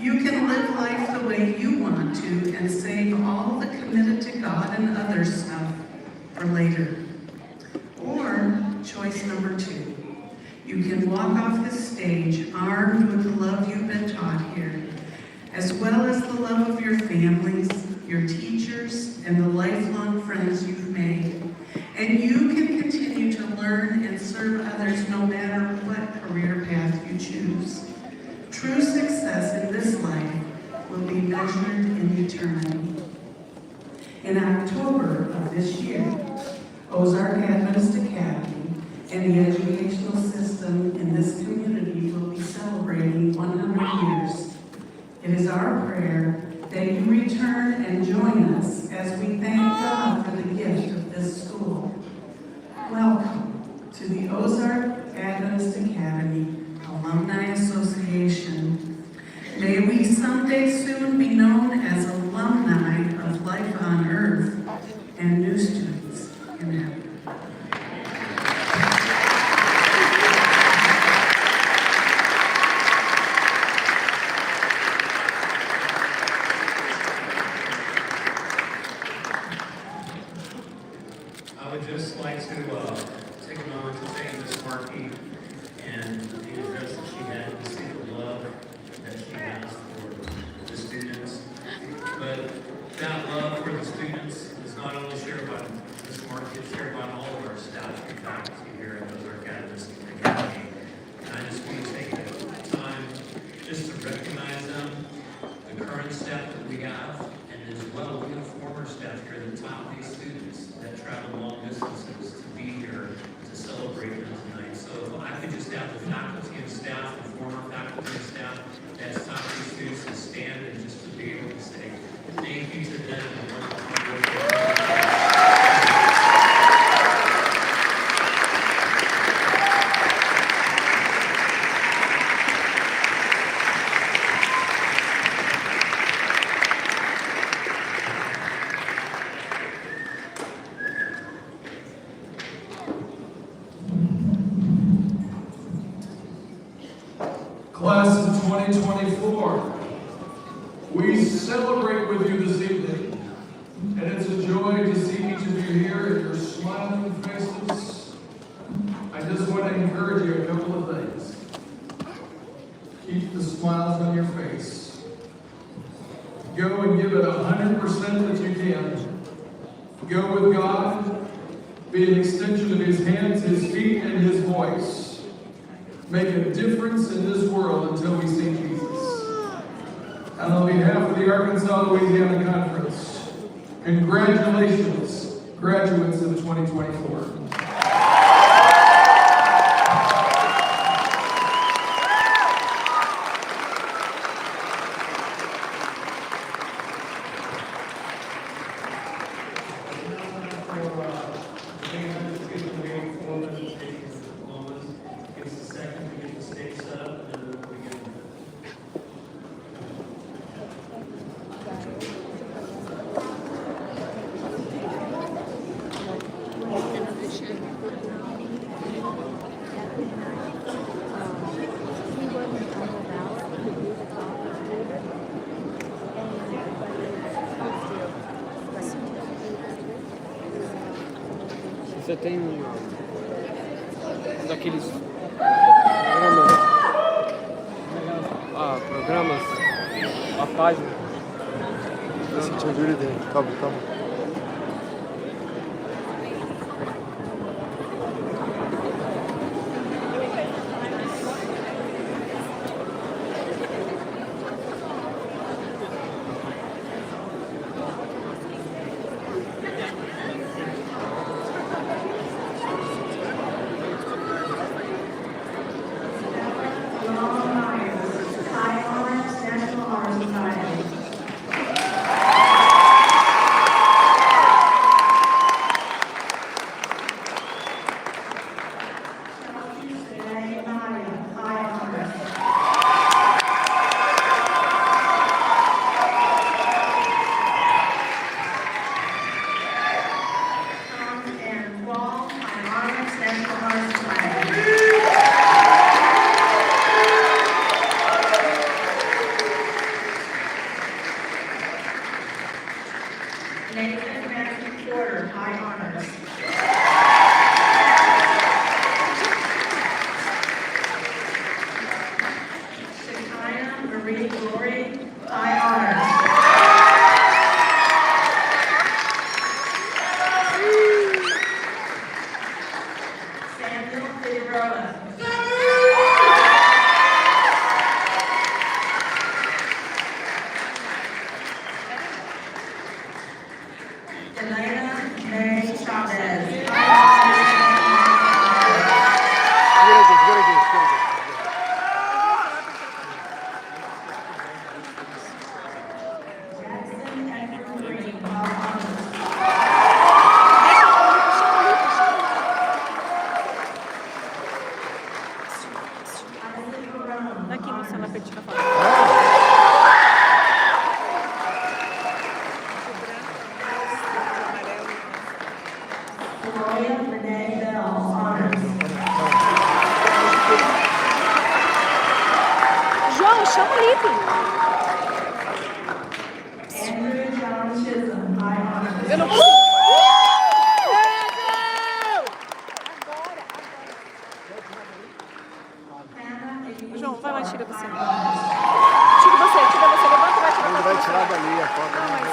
You can live life the way you want to and save all the committed to God and other stuff for later. Or choice number two, you can walk off this stage armed with the love you've been taught here, as well as the love of your families, your teachers, and the lifelong friends you've made. And you can continue to learn and serve others no matter what career path you choose. True success in this life will be measured in eternity. In October of this year, Ozark Adventist Academy and the educational system in this community will be celebrating 100 years. It is our prayer that you return and join us as we thank God for the gift of this school. Welcome to the Ozark Adventist Academy Alumni Association. May we someday soon be known as alumni of Life on Earth and new students in heaven. I would just like to take a moment to thank Ms. Markey and the address that she had, and see the love that she has for the students. But that love for the students is not only shared by recognize them, the current staff that we have, and as well, we have former staff here that taught these students that travel long distances to be here to celebrate them tonight. So if I could just have the faculty and staff, the former faculty and staff that's taught these students to stand and just to be able to say thank you to them and what Class of 2024, we celebrate with you this evening, and it's a joy to see each of you here and your smiling faces. I just want to encourage you a couple of things. Keep the smiles on your face. Go and give it 100% that you can. Go with God. Be an extension of His hands, His feet, and His voice. Make a difference in this world until we see Jesus. And on behalf of the Arkansas Louisiana Conference, congratulations, graduates of 2024. Você tem daqueles programas, a página. Esse tinha dúvida dele. Tá bom, tá bom. Aqui no celular pra tirar foto. João, chama o Lipe. Eu não consigo. João, vai lá, tira você. Tira você, levanta e vai tirar. Ele vai tirar dali a foto. Não, mas...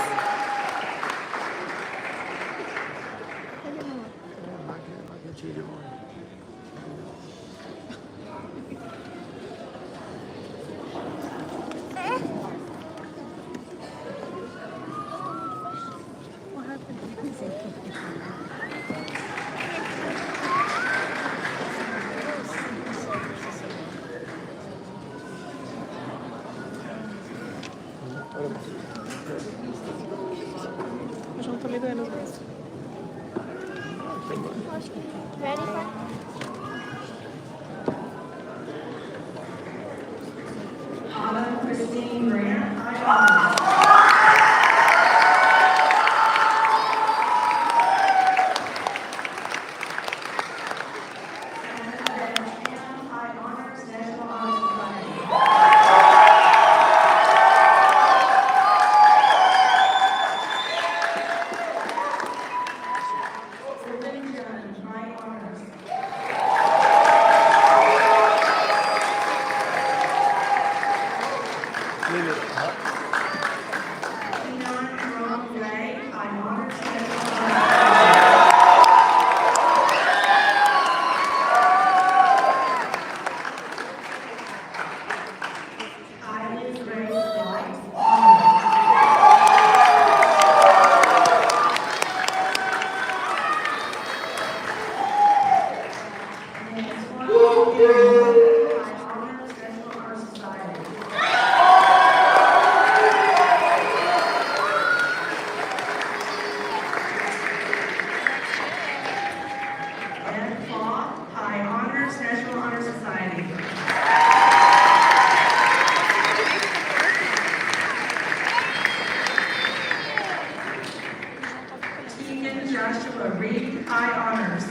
Eu já não tô me doendo os braços. Ready for Anna Christine Grant, high honors. High honors, National Honor Society. Susan John, high honors. Kenon Ron Ray, high honors, National Honor. Eileen Grace White, honors. And Antoine Gilmore, high honors, National Honor Society. And Paul, high honors, National Honor Society. Keegan Joshua Reed, high honors.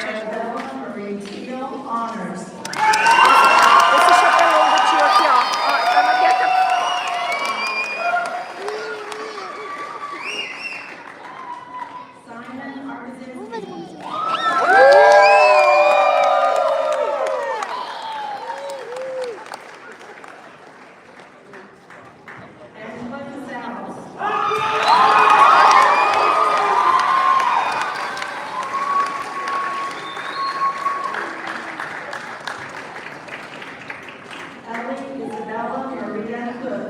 Arabella Marie Teal, honors. Esse chapéu do tio aqui, ó. Ó, tá na minha Simon Arkansas. Angela Gonzalez. Ellie Isabella Maria Hood.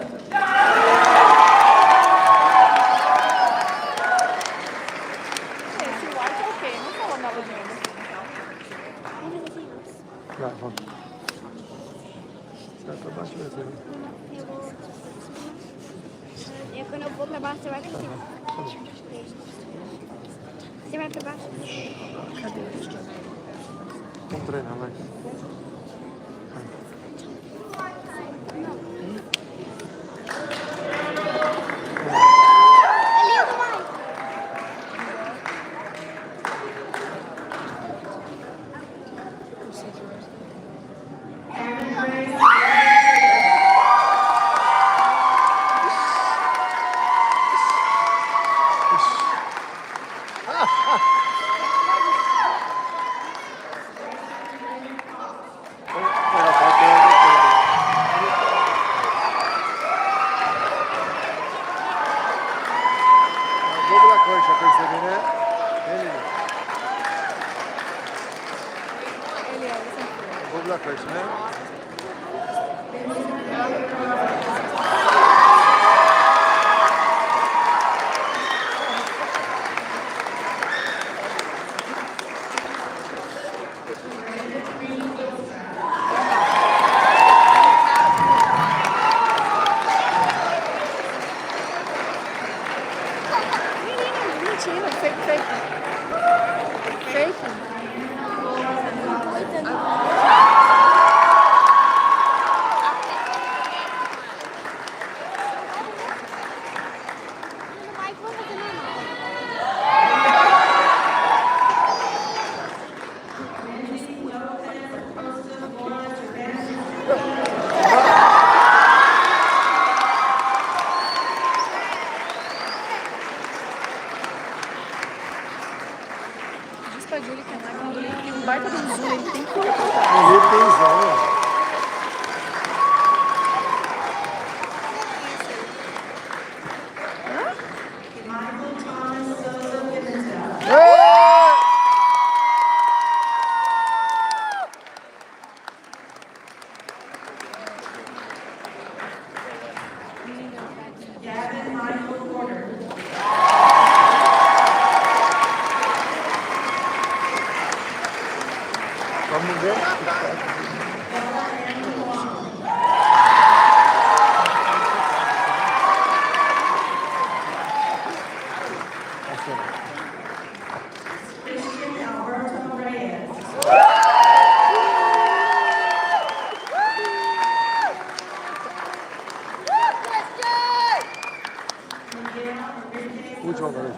Esse white é ok, não fala nada de mim. Vai, vamos. Sai pra baixo mesmo. Quando eu vou pra baixo, você vai pra cima. Você vai pra baixo? Vamos treinar, vai. É lindo, mãe! Aaron Grace. Dubla coxa, percebi, né? Ele. Ele é, ele sempre foi. Dubla coxa, né? Mentira, fake, fake. Fake. Vai que vou fazer normal. Diz pra Júlia que a máquina tem um baita de um zoom, ele tem que colocar. Ele tem zão. Michael Thomas Souza Pimentel. Gavin Michael Porter. Vamos ver. Christian Alberto Reyes. Última vez.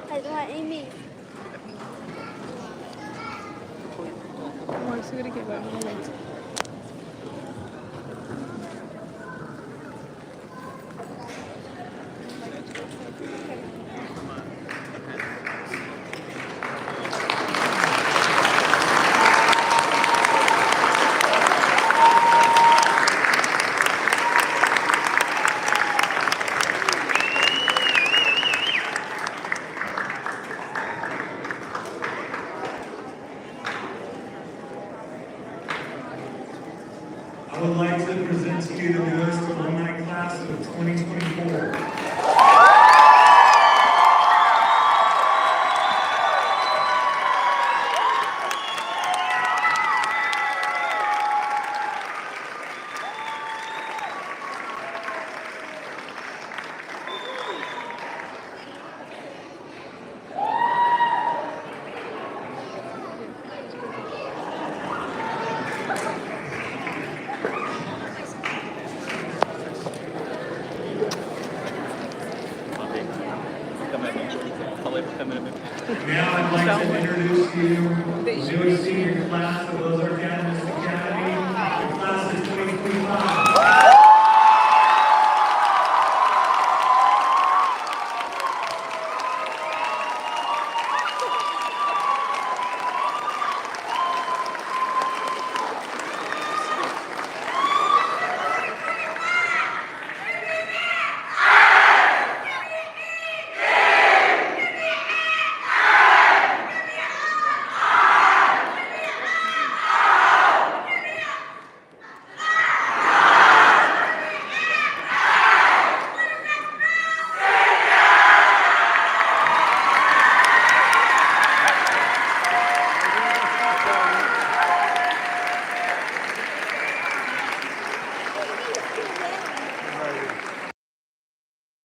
Faz uma em mim. Amor, segura aqui agora, um momento. I would like to present to you the newest alumni class of 2024. Now I'd like to introduce you to the newest